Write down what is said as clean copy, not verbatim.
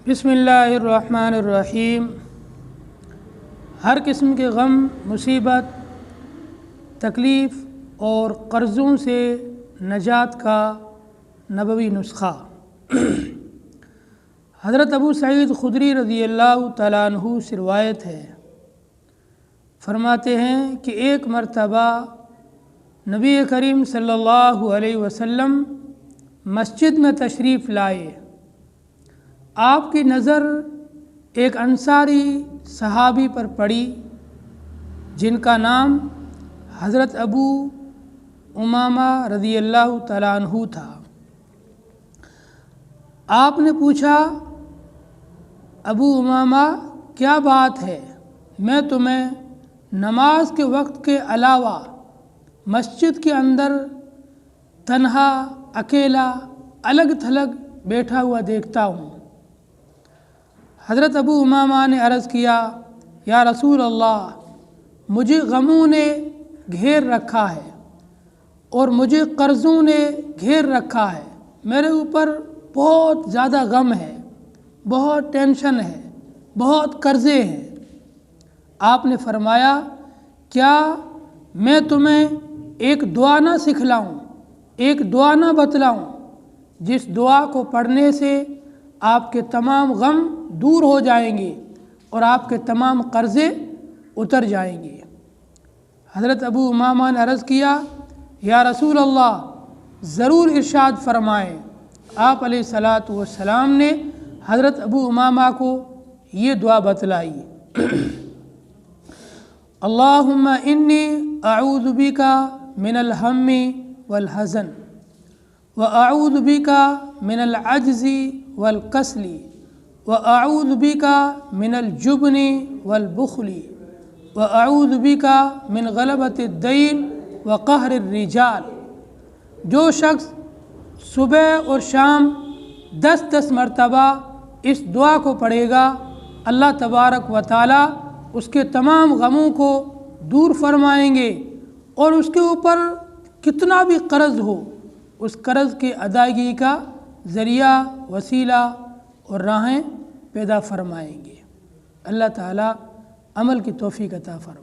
بسم اللہ الرحمن الرحیم۔ ہر قسم کے غم، مصیبت، تکلیف اور قرضوں سے نجات کا نبوی نسخہ۔ حضرت ابو سعید خدری رضی اللہ تعالیٰ عنہ سے روایت ہے، فرماتے ہیں کہ ایک مرتبہ نبی کریم صلی اللہ علیہ وسلم مسجد میں تشریف لائے۔ آپ کی نظر ایک انصاری صحابی پر پڑی جن کا نام حضرت ابو امامہ رضی اللہ تعالیٰ عنہ تھا۔ آپ نے پوچھا، ابو امامہ کیا بات ہے؟ میں تمہیں نماز کے وقت کے علاوہ مسجد کے اندر تنہا، اکیلا، الگ تھلگ بیٹھا ہوا دیکھتا ہوں۔ حضرت ابو امامہ نے عرض کیا، یا رسول اللہ، مجھے غموں نے گھیر رکھا ہے اور مجھے قرضوں نے گھیر رکھا ہے۔ میرے اوپر بہت زیادہ غم ہے، بہت ٹینشن ہے، بہت قرضے ہیں۔ آپ نے فرمایا، کیا میں تمہیں ایک دعا نہ سکھلاؤں، ایک دعا نہ بتلاؤں جس دعا کو پڑھنے سے آپ کے تمام غم دور ہو جائیں گے اور آپ کے تمام قرضے اتر جائیں گے؟ حضرت ابو امامہ نے عرض کیا، یا رسول اللہ، ضرور ارشاد فرمائیں۔ آپ علیہ الصلاۃ والسلام نے حضرت ابو امامہ کو یہ دعا بتلائی، اللہم انی اعوذ بک من الہم والحزن واعوذ بک من العجز والکسل واعوذ بک من الجبن والبخل واعوذ بک من غلبۃ الدین وقہر الرجال۔ جو شخص صبح اور شام 10 مرتبہ اس دعا کو پڑھے گا، اللہ تبارک و تعالی اس کے تمام غموں کو دور فرمائیں گے، اور اس کے اوپر کتنا بھی قرض ہو اس قرض کی ادائیگی کا ذریعہ، وسیلہ اور راہیں پیدا فرمائیں گے۔ اللہ تعالی عمل کی توفیق عطا فرمائے۔